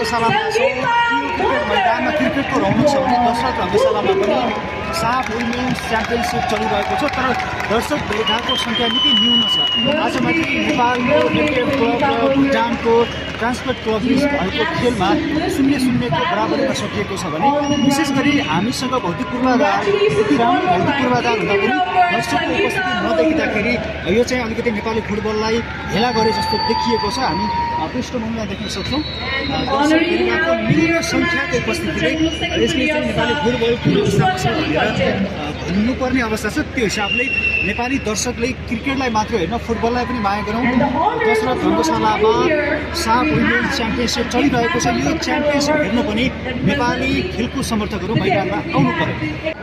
रङ्गशालामा छौँ। क्रिकेट मैदानमा क्रिकेटको रौनक छ भने दशरथ रङ्गशालामा पनि साफ वुमेन्स च्याम्पियनसिप चलिरहेको छ, तर दर्शक भेलाको सङ्ख्या निकै न्यून छ। आज माथि नेपालको क्रिकेट क्लब र भुटानको ट्रान्सपोर्ट क्लब बिच भएको खेलमा 0-0को बराबरीमा सकिएको छ भने विशेष गरी हामीसँग भौतिक पूर्वाधार यति राम्रो भौतिक पूर्वाधार हुँदा पनि दर्शकको उपस्थिति नदेखिँदाखेरि यो चाहिँ अलिकति नेपाली फुटबललाई हेला गरे जस्तो देखिएको छ। हामी पृष्ठभूमिमा देख्न सक्छौँ दर्शक भेलाको न्यून सङ्ख्याको उपस्थितिले यसले चाहिँ नेपाली फुटबल कुन अवस्थामा छ भनेर भन्नुपर्ने अवस्था छ। त्यो हिसाबले नेपाली दर्शकले क्रिकेटलाई मात्र होइन फुटबललाई पनि माया गरौँ। दशरथ रङ्गशालामा साफ वुमेन्स च्याम्पियनसिप चलिरहेको छ। यो च्याम्पियनसिप हेर्न पनि नेपाली खेलकुद समर्थकहरू मैदानमा आउनु पर्यो।